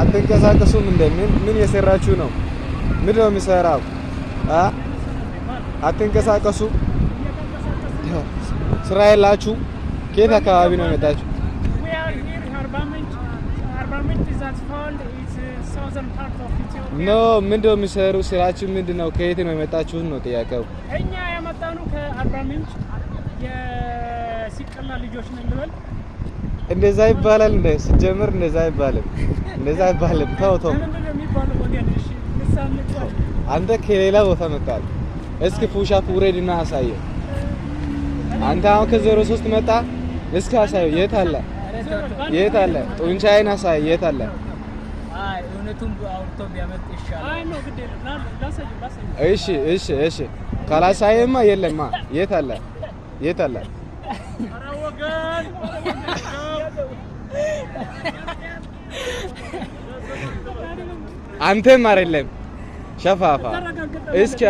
አትንቀሳቀሱም እንደምን ምን እየሰራችሁ ነው? ምንድን ነው የሚሰራው? አትንቀሳቀሱ። ስራ የላችሁ? ከየት አካባቢ ነው የመጣችሁ? ኖ ምንድን ነው የሚሰሩ? ስራችሁ ምንድን ነው? ከየት ነው የመጣችሁት ነው ጥያቄው። እኛ የመጣነው ከአርባ ምንጭ የሲቀላ ልጆች ነን ልበል። እንደዛ ይባላል እንደ ሲጀምር እንደዛ አይባልም። እንደዛ አይባልም። ተው ምንድን ነው የሚባለው ወገን? እሺ ልሳን አንተ ከሌላ ቦታ መጣል። እስኪ ፑሻፕ ውረድና አሳየው። አንተ አሁን ከ03 መጣ። እስኪ አሳየው። የት አለ? የት አለ? ጡንቻዬን አሳይ። የት አለ? አይ እውነቱን አውርቶ ቢያመጥ ይሻላል። አይ ነው ግድ የለም ላሳየው። እሺ እሺ እሺ። ካላሳየማ የለማ። የት አለ? የት አለ? ኧረ ወገን አንተም አይደለም ሸፋፋ እስኪ